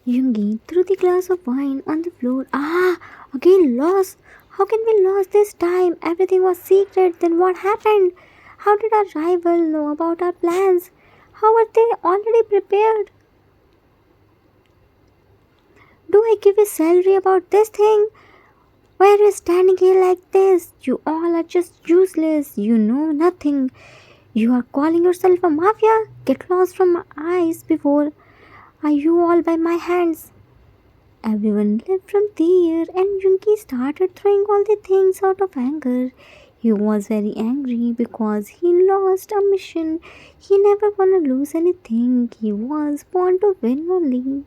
Yoongi threw the glass of wine on the floor. Ah, again lost. How can we lose this time? Everything was secret. Then what happened? How did our rival know about our plans? How were they already prepared? Do I give a salary about this thing? Why are you standing here like this? You all are just useless. You know nothing. You are calling yourself a mafia? Get lost from my eyes before are you all by my hands. Everyone left from there and Yoongi started throwing all the things out of anger. He was very angry because he lost a mission. He never wanna lose anything. He was born to win only.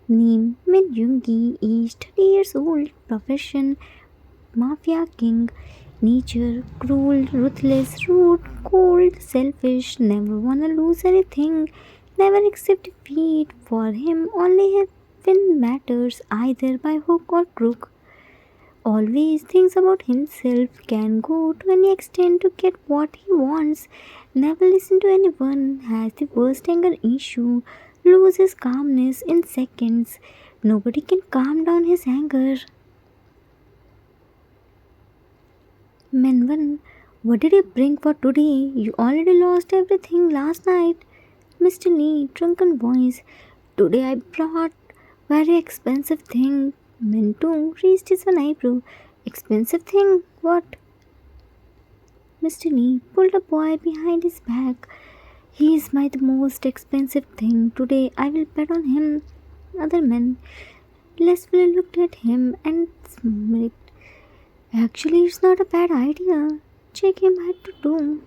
Name Min Yoongi is 30 years old. Profession Mafia King. Nature cruel, ruthless, rude, cold, selfish. Never wanna lose anything. Never accept defeat. For him, only win matters, either by hook or crook. Always thinks about himself, can go to any extent to get what he wants. Never listen to anyone, has the worst anger issue, loses calmness in seconds. Nobody can calm down his anger. Minmin, what did you bring for today? You already lost everything last night. Mr. Lee, drunken voice. Today I brought very expensive thing. Mintu raised his one eyebrow. Expensive thing? What? Mr. Lee pulled a boy behind his back. He is my the most expensive thing. Today I will bet on him. Other men lessfully looked at him and smirked. Actually, it's not a bad idea. Check him had to do.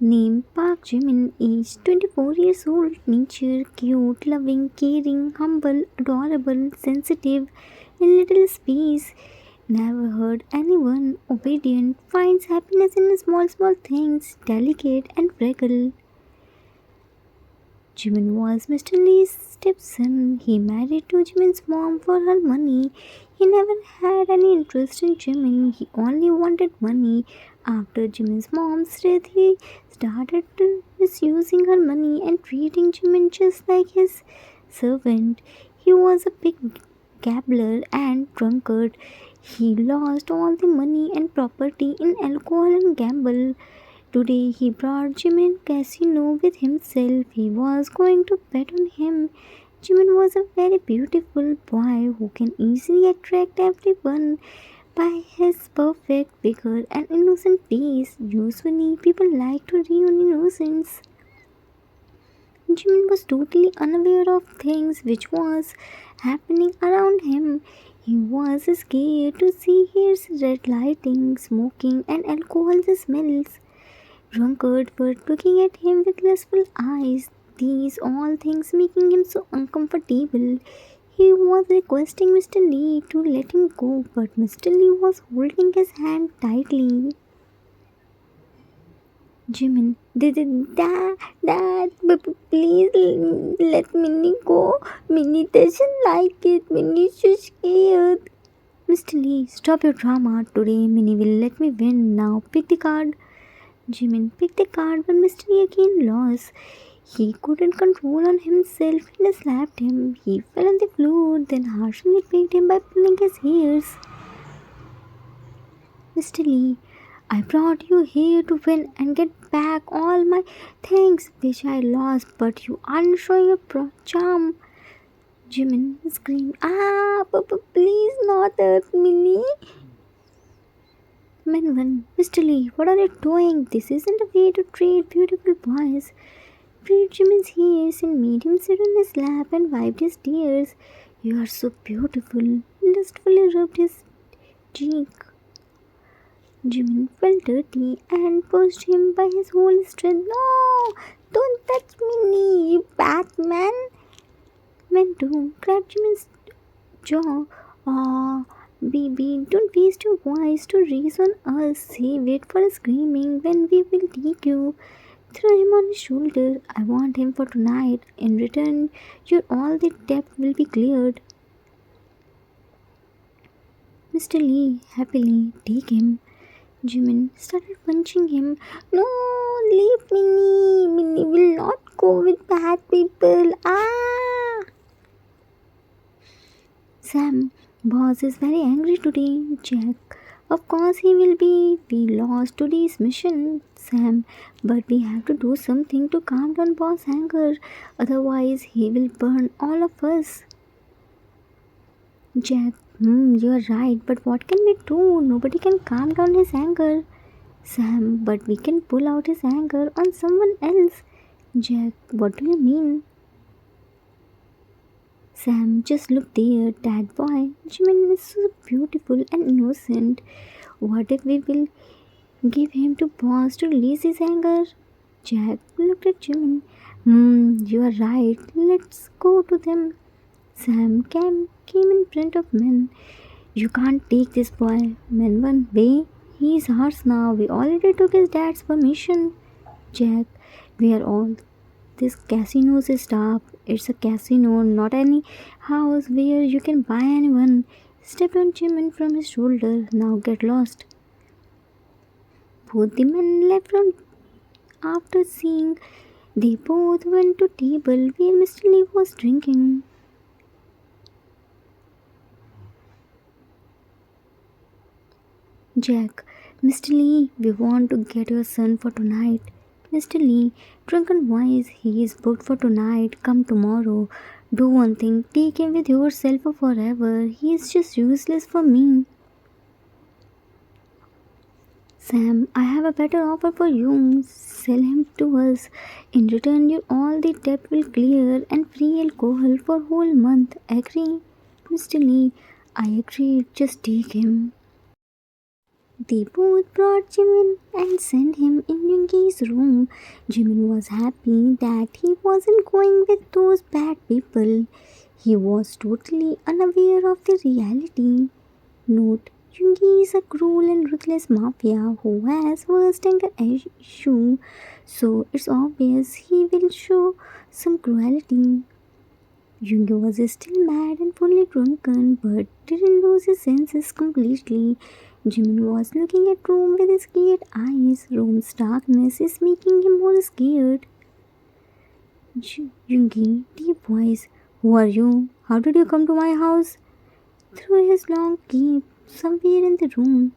Name Park Jimin is 24 years old. Nature, cute, loving, caring, humble, adorable, sensitive, in little space. Never heard anyone obedient. Finds happiness in small, small things. Delicate and fragile. Jimin was Mr. Lee's stepson. He married to Jimin's mom for her money. He never had any interest in Jimin. He only wanted money. After Jimin's mom's death, he started misusing her money and treating Jimin just like his servant. He was a big gambler and drunkard. He lost all the money and property in alcohol and gamble. Today he brought Jimin casino with himself. He was going to bet on him. Jimin was a very beautiful boy who can easily attract everyone by his perfect figure and innocent face. Usually people like to ruin innocence. Jimin was totally unaware of things which was happening around him. He was scared to see his red lighting, smoking and alcohol smells. Drunkard were looking at him with lustful eyes, these all things making him so uncomfortable. He was requesting Mr. Lee to let him go, but Mr. Lee was holding his hand tightly. Jimin, Dad, please let Minnie go. Minnie doesn't like it. Minnie's so scared. Mr. Lee, stop your drama. Today Minnie will let me win. Now pick the card. Jimin picked the card but Mr. Lee again lost. He couldn't control on himself and slapped him. He fell on the floor, then harshly picked him by pulling his ears. Mr. Lee, I brought you here to win and get back all my things which I lost, but you aren't showing your charm. Jimin screamed, please not hurt me. Minmin, Mr. Lee, what are you doing? This isn't a way to treat beautiful boys. Freed Jimin's ears and made him sit on his lap and wiped his tears. You are so beautiful. Lustfully rubbed his cheek. Jimin felt dirty and pushed him by his whole strength. No! Don't touch me, you Batman! Mento grabbed Jimin's jaw. Ah, baby, don't waste your voice to raise on us. Save it for screaming when we will take you. Throw him on his shoulder. I want him for tonight. In return, your all the debt will be cleared. Mr. Lee happily take him. Jimin started punching him. No, leave Minnie. Minnie will not go with bad people. Ah! Sam, boss is very angry today. Jack, of course he will be. We lost today's mission, Sam, but we have to do something to calm down boss' anger. Otherwise, he will burn all of us. Jack, you are right, but what can we do? Nobody can calm down his anger. Sam, but we can pull out his anger on someone else. Jack, what do you mean? Sam, just look there, that boy. Jimin is so beautiful and innocent. What if we will give him to boss to release his anger? Jack looked at Jimin. You are right. Let's go to them. Sam came in front of Men. You can't take this boy. Men one way. He is ours now. We already took his dad's permission. Jack, we are all this casino's staff. It's a casino, not any house where you can buy anyone. Step on Jimin from his shoulder. Now get lost. Both the men left from after seeing. They both went to table where Mr. Lee was drinking. Jack, Mr. Lee, we want to get your son for tonight. Mr. Lee, drunken voice, he is booked for tonight. Come tomorrow. Do one thing, take him with yourself for forever. He is just useless for me. Sam, I have a better offer for you. Sell him to us. In return, your all the debt will clear and free alcohol for whole month. Agree? Mr. Lee, I agree. Just take him. They both brought Jimin and sent him in Yoongi's room. Jimin was happy that he wasn't going with those bad people. He was totally unaware of the reality. Note, Yoongi is a cruel and ruthless mafia who has worst anger issue, so it's obvious he will show some cruelty. Yoongi was still mad and fully drunken, but didn't lose his senses completely. Jimin was looking at Rome with scared eyes. Rome's darkness is making him more scared. Yoongi, deep voice. Who are you? How did you come to my house? Through his long cape, somewhere in the room.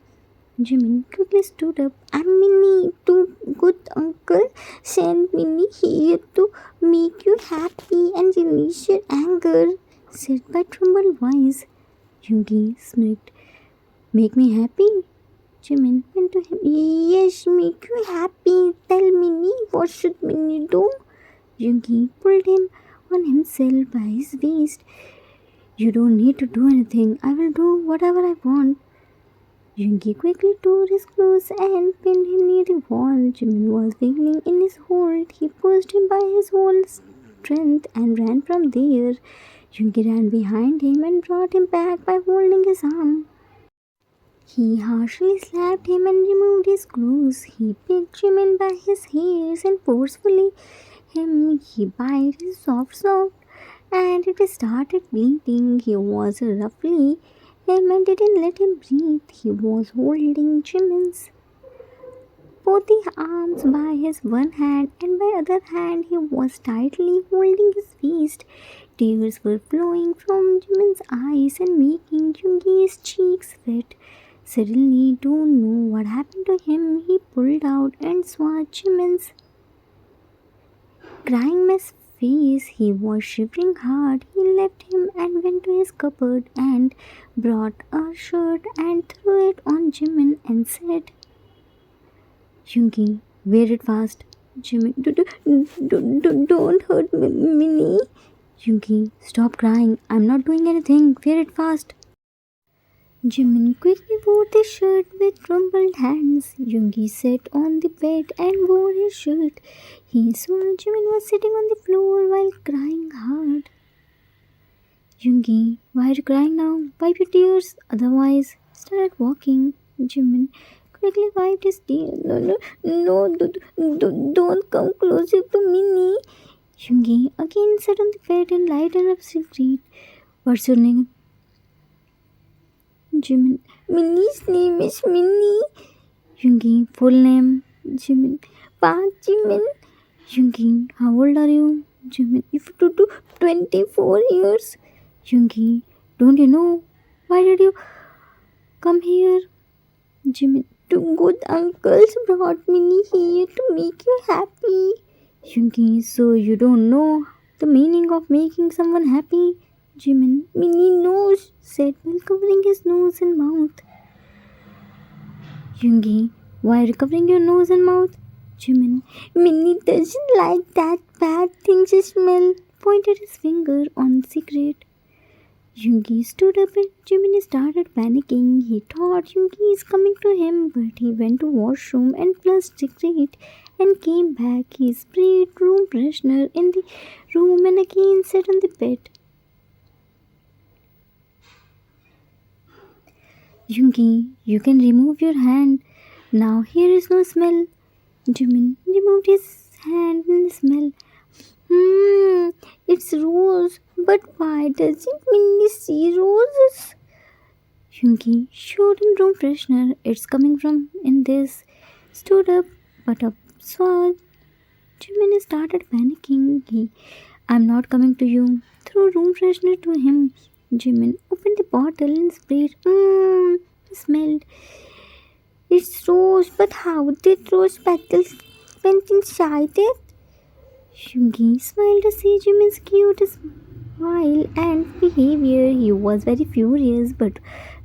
Jimin quickly stood up. I'm Minnie, too good uncle. Send Minnie here to make you happy and release your anger, said by trembled voice. Yoongi smirked. Make me happy? Jimin went to him. Yes, make you happy. Tell Minnie, what should Minnie do? Yoongi pulled him on himself by his waist. You don't need to do anything. I will do whatever I want. Yoongi quickly tore his clothes and pinned him near the wall. Jimin was wiggling in his hold. He pushed him by his whole strength and ran from there. Yoongi ran behind him and brought him back by holding his arm. He harshly slapped him and removed his clothes. He picked Jimin by his hairs and forcefully he bit his soft and it started bleeding. He was roughly him and didn't let him breathe. He was holding Jimin's both the arms by his one hand and by other hand he was tightly holding his waist. Tears were flowing from Jimin's eyes and making Yoongi's cheeks wet. Suddenly, don't know what happened to him. He pulled out and saw Jimin's crying mess face. He was shivering hard. He left him and went to his cupboard and brought a shirt and threw it on Jimin and said, Yoongi, wear it fast. Jimin, don't hurt me, Minnie. Yoongi, stop crying. I'm not doing anything. Wear it fast. Jimin quickly wore the shirt with trembled hands. Yoongi sat on the bed and wore his shirt. He saw Jimin was sitting on the floor while crying hard. Yoongi, why are you crying now? Wipe your tears, otherwise start walking. Jimin quickly wiped his tears. No, don't come closer to Minnie. Yoongi again sat on the bed and lighted up cigarette. What's your name? Jimin. Minnie's name is Minnie. Yoongi, full name. Jimin. Jimin. Yoongi, how old are you? Jimin, if to do 24 years. Yoongi, Don't you know? Why did you come here? Jimin, two good uncles brought me here to make you happy. Yoongi, so you don't know the meaning of making someone happy? Jimin, Minnie knows, said while covering his nose and mouth. Yoongi, why recovering your nose and mouth? Jimin, Minnie doesn't like that bad thing she smell. Pointed his finger on the cigarette. Yoongi stood up and Jimin started panicking. He thought Yoongi is coming to him, but he went to washroom and flushed cigarette and came back. He sprayed room freshener in the room and again sat on the bed. Yoongi, you can remove your hand. Now here is no smell. Jimin removed his hand and smell. It's rose. But why doesn't Minnie see roses? Yoongi showed him room freshener. It's coming from in this. Stood up, but up saw. Jimin started panicking. I'm not coming to you. Threw room freshener to him. Jimin opened the bottle and sprayed. Smelled. It's rose, but how did rose petals went inside it? Yoongi smiled to see Jimin's cute smile and behavior. He was very furious, but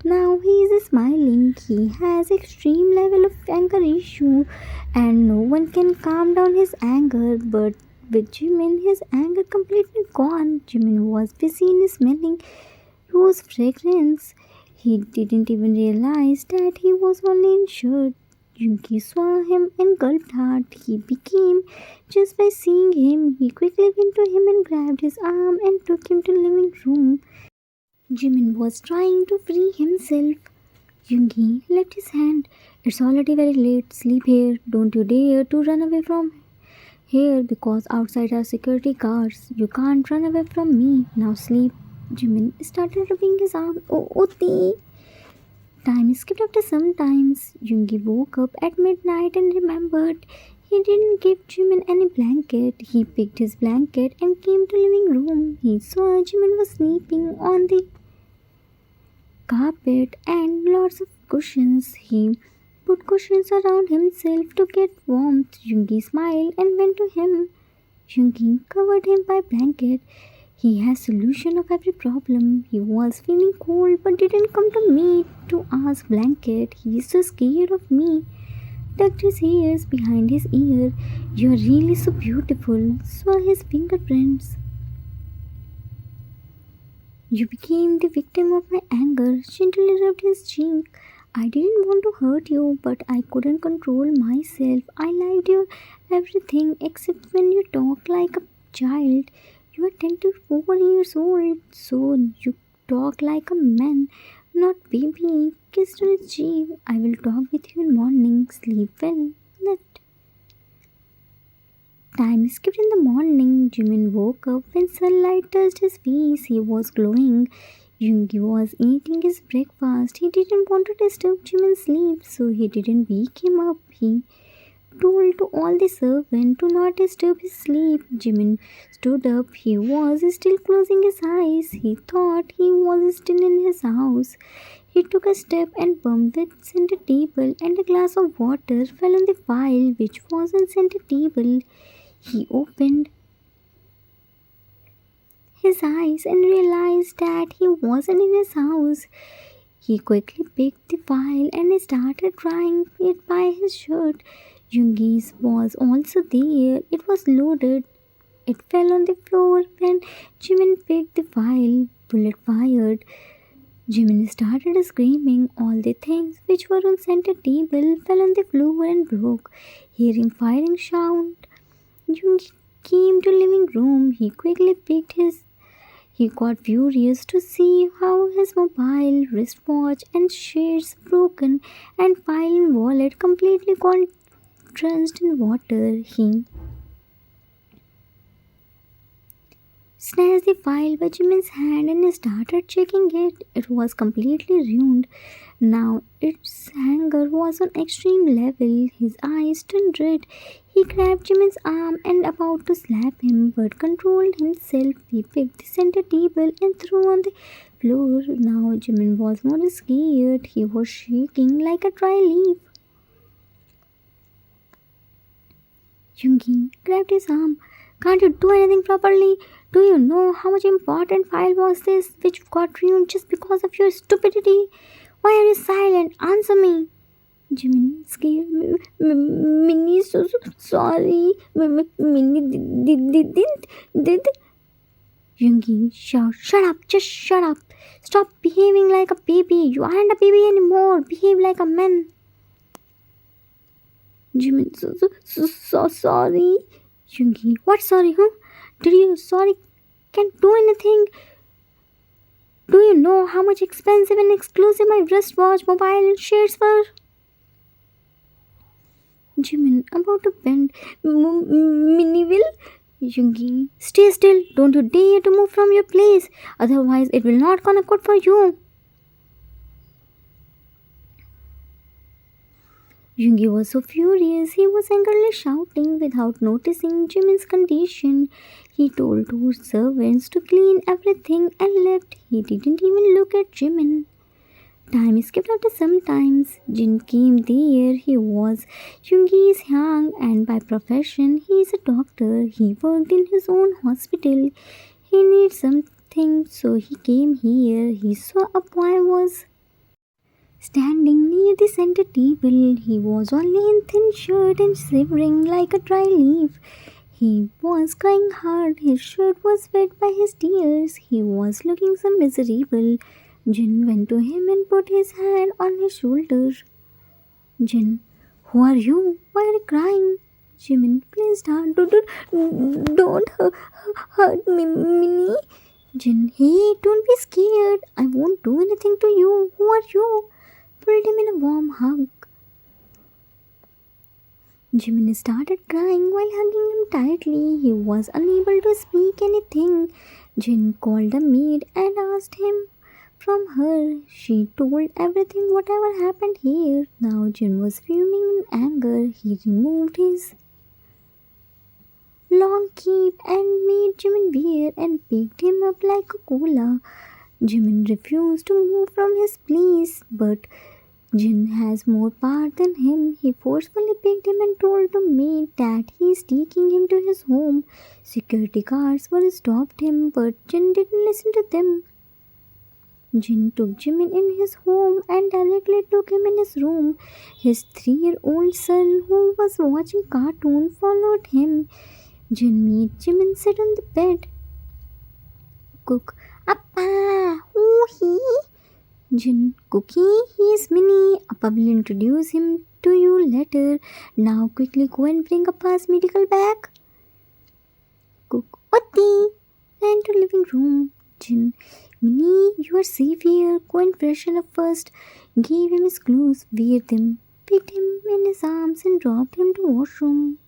now he is smiling. He has extreme level of anger issue, and no one can calm down his anger. But with Jimin, his anger completely gone. Jimin was busy in smelling rose fragrance. He didn't even realize that he was only in shirt. Yoongi saw him and gulped hard. He became just by seeing him. He quickly went to him and grabbed his arm and took him to living room. Jimin was trying to free himself. Yoongi left his hand. It's already very late. Sleep here. Don't you dare to run away from here because outside are security guards. You can't run away from me. Now sleep. Jimin started rubbing his arm. Oh, Oti. Time skipped after some times. Yoongi woke up at midnight and remembered he didn't give Jimin any blanket. He picked his blanket and came to living room. He saw Jimin was sleeping on the carpet and lots of cushions. He put cushions around himself to get warmth. Yoongi smiled and went to him. Yoongi covered him by blanket. He has solution of every problem. He was feeling cold but didn't come to me to ask blanket. He is so scared of me. Tucked his ears behind his ear. You are really so beautiful. Saw his fingerprints. You became the victim of my anger. Gently rubbed his cheek. I didn't want to hurt you, but I couldn't control myself. I liked your everything except when you talk like a child. You are 10 to 4 years old, so you talk like a man, not baby. Kissed on his cheek. I will talk with you in morning. Sleep well. Left. Time skipped in the morning. Jimin woke up when sunlight touched his face. He was glowing. Yoongi was eating his breakfast. He didn't want to disturb Jimin's sleep, so he didn't wake him up. He told to all the servants to not disturb his sleep. Jimin stood up. He was still closing his eyes. He thought he was still in his house. He took a step and bumped the center table, and a glass of water fell on the file which was on center table. He opened his eyes and realized that he wasn't in his house. He quickly picked the file and started drying it by his shirt. Yoongi's was also there. It was loaded. It fell on the floor when Jimin picked the file. Bullet fired. Jimin started screaming. All the things which were on center table fell on the floor and broke. Hearing firing sound, Yoongi came to living room. He quickly picked his. He got furious to see how his mobile, wristwatch, and shades broken, and file and wallet completely gone drenched in water. He snatched the file by Jimin's hand and started checking it. It was completely ruined. Now its hanger was on extreme level. His eyes turned red. He grabbed Jimin's arm and about to slap him, but controlled himself. He picked the center table and threw on the floor. Now Jimin was more scared. He was shaking like a dry leaf. Yoongi grabbed his arm. Can't you do anything properly? Do you know how much important file was this which got ruined just because of your stupidity? Why are you silent? Answer me. Jimin scared. Minnie, sorry. Minnie did. Yoongi shout, shut up, just shut up. Stop behaving like a baby. You aren't a baby anymore. Behave like a man. Jimin, sorry. Yoongi, what sorry, huh? Did you sorry? Can't do anything. Do you know how much expensive and exclusive my wristwatch, mobile, and shades were? Jimin, about to bend. Minnie will. Yoongi, stay still. Don't you dare to move from your place. Otherwise, it will not gonna good for you. Yoongi was so furious, he was angrily shouting without noticing Jimin's condition. He told two servants to clean everything and left. He didn't even look at Jimin. Time skipped after some times. Jin came there. He was Yoongi's young and by profession he is a doctor. He worked in his own hospital. He needed something so he came here. He saw a boy was standing near the center table. He was only in thin shirt and shivering like a dry leaf. He was crying hard. His shirt was wet by his tears. He was looking so miserable. Jin went to him and put his hand on his shoulder. Jin, who are you? Why are you crying? Jimin, please don't hurt me, Minnie. Jin, hey, don't be scared. I won't do anything to you. Who are you? Pulled him in a warm hug. Jimin started crying while hugging him tightly. He was unable to speak anything. Jin called a maid and asked him from her. She told everything whatever happened here. Now Jin was fuming in anger. He removed his long cape and made Jimin wear and picked him up like a cola. Jimin refused to move from his place, but Jin has more power than him. He forcefully picked him and told the maid that he is taking him to his home. Security guards were stopped him, but Jin didn't listen to them. Jin took Jimin in his home and directly took him in his room. His 3-year-old son, who was watching cartoon, followed him. Jin made Jimin sit on the bed. Cook, Appa, who he? Jin, Cookie, he is Minnie. Appa will introduce him to you later. Now quickly go and bring Appa's medical bag. Cook, Otti, ran to living room. Jin, Minnie, you are safe here. Go and freshen up first. Gave him his clothes, wear them, picked him in his arms and dropped him to washroom.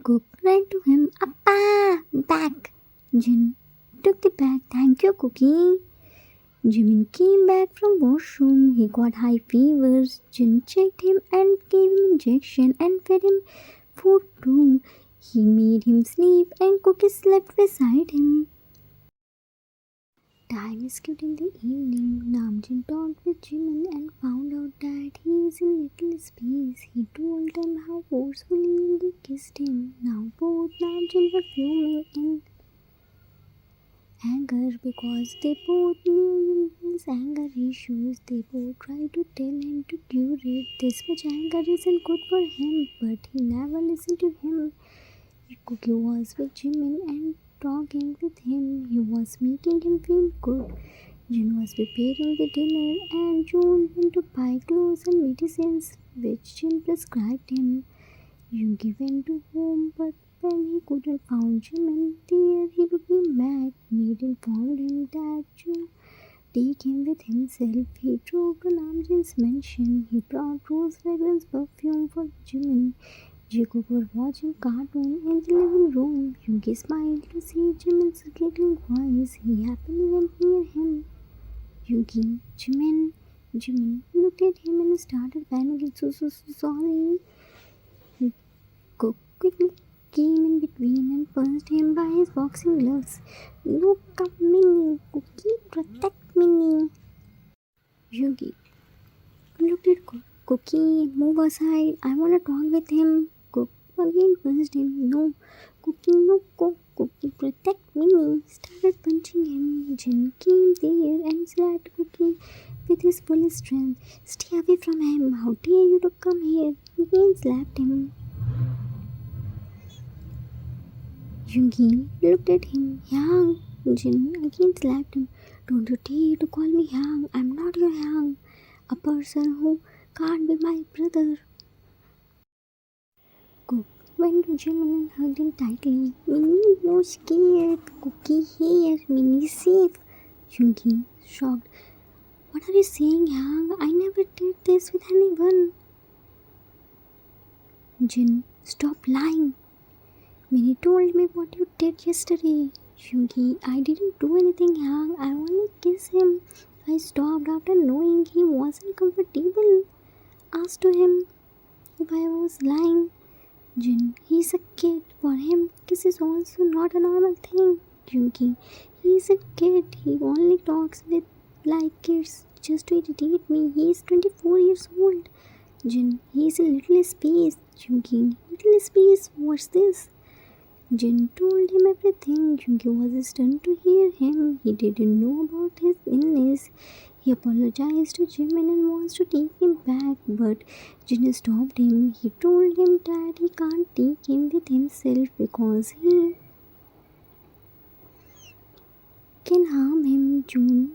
Cook ran to him. Appa, back. Jin took the bag. Thank you, Cookie. Jimin came back from washroom. He got high fevers. Jin checked him and gave him injection and fed him food too. He made him sleep and Cookie slept beside him. Time skipped in the evening. Namjin talked with Jimin and found out that he is in little space. He told them how forcefully he kissed him. Now both Namjin were fuming in anger because they both knew his anger issues. They both tried to tell him to cure it. This much anger isn't good for him, but he never listened to him. Cookie was with Jimin and talking with him. He was making him feel good. Jin was preparing the dinner and June went to buy clothes and medicines which Jin prescribed him. Yoongi went to home, but when he couldn't find Jimin there, he became mad. Maid informed him that June take him with himself. He drove to Namjin's mansion. He brought rose fragrance perfume for Jimin. Jikook were watching cartoon in the living room. Yoongi smiled to see Jimin's giggling voice. He happily went near him. Yoongi, Jimin looked at him and started panicking. So sorry. Cook quickly came in between and punched him by his boxing gloves. No, come, Minnie. Cookie, protect Minnie. Yoongi looked at Cookie. Move aside. I want to talk with him. Cook again punched him. No, Cookie, no, Cookie, protect Minnie. Started punching him. Jin came there and slapped Cookie with his full strength. Stay away from him. How dare you to come here? Again slapped him. Yoongi looked at him. Yang. Jin again slapped him. Don't you dare to call me Yang. I'm not your Yang. A person who can't be my brother. Cook went to Jimin and hugged him tightly. Minnie, no scared. Cookie here. Minnie safe. Yoongi shocked. What are you saying, Yang? I never did this with anyone. Jin, stop lying. Minnie told me what you did yesterday. Yoongi, I didn't do anything, Yang. I only kissed him. I stopped after knowing he wasn't comfortable. Asked to him if I was lying. Jin, he's a kid. For him, kiss is also not a normal thing. Yoongi, he's a kid. He only talks with like kids just to irritate me. He's 24 years old. Jin, he's a little space. Yoongi, little space, what's this? Jin told him everything. Yoongi was stunned to hear him. He didn't know about his illness. He apologized to Jimin and wants to take him back, but Jin stopped him. He told him that he can't take him with himself because he can harm him. June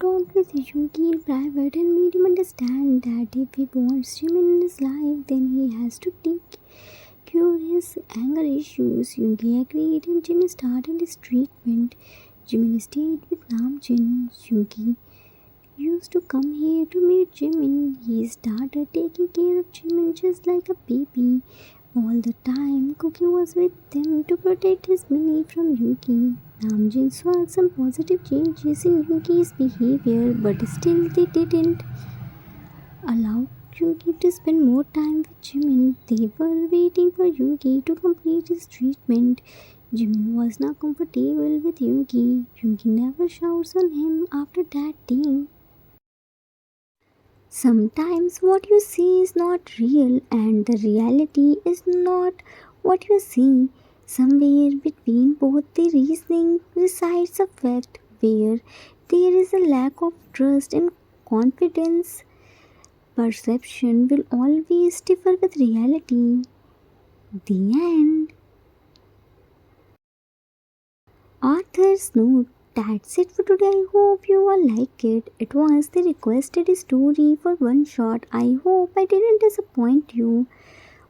talked with Yoongi in private and made him understand that if he wants Jimin in his life, then he has to cure his anger issues. Yoongi agreed and Jin started his treatment. Jimin stayed with Namjin. Yoongi used to come here to meet Jimin. He started taking care of Jimin just like a baby. All the time, Cookie was with them to protect his Minnie from Yoongi. Namjin saw some positive changes in Yoongi's behavior, but still they didn't allow Yoongi to spend more time with Jimin. They were waiting for Yoongi to complete his treatment. Jimin was not comfortable with Yoongi. Yoongi never shouts on him after that day. Sometimes what you see is not real and the reality is not what you see. Somewhere between both the reasoning resides a fact where there is a lack of trust and confidence. Perception will always differ with reality. The end. Author's note. That's it for today. I hope you all like it. It was the requested story for one shot. I hope I didn't disappoint you.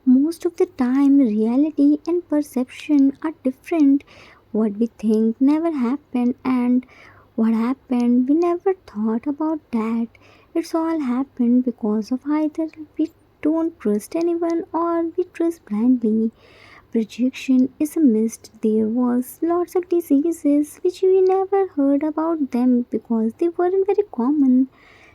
Most of the time, reality and perception are different. What we think never happened, and what happened, we never thought about that. It's all happened because of either we don't trust anyone or we trust blindly. Projection is a mist. There was lots of diseases which we never heard about them because they weren't very common.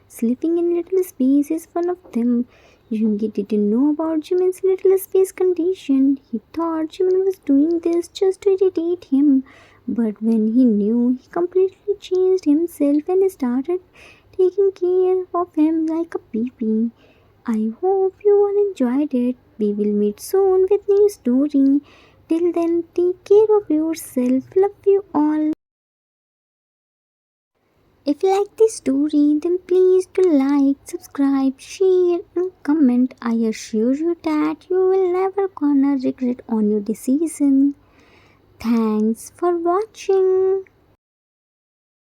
Sleeping in little space is one of them. Yoongi didn't know about Jimin's little space condition. He thought Jimin was doing this just to irritate him. But when he knew, he completely changed himself and started taking care of him like a baby. I hope you all enjoyed it. We will meet soon with new story. Till then, take care of yourself. Love you all. If you like this story, then please do like, subscribe, share and comment. I assure you that you will never gonna regret on your decision. Thanks for watching.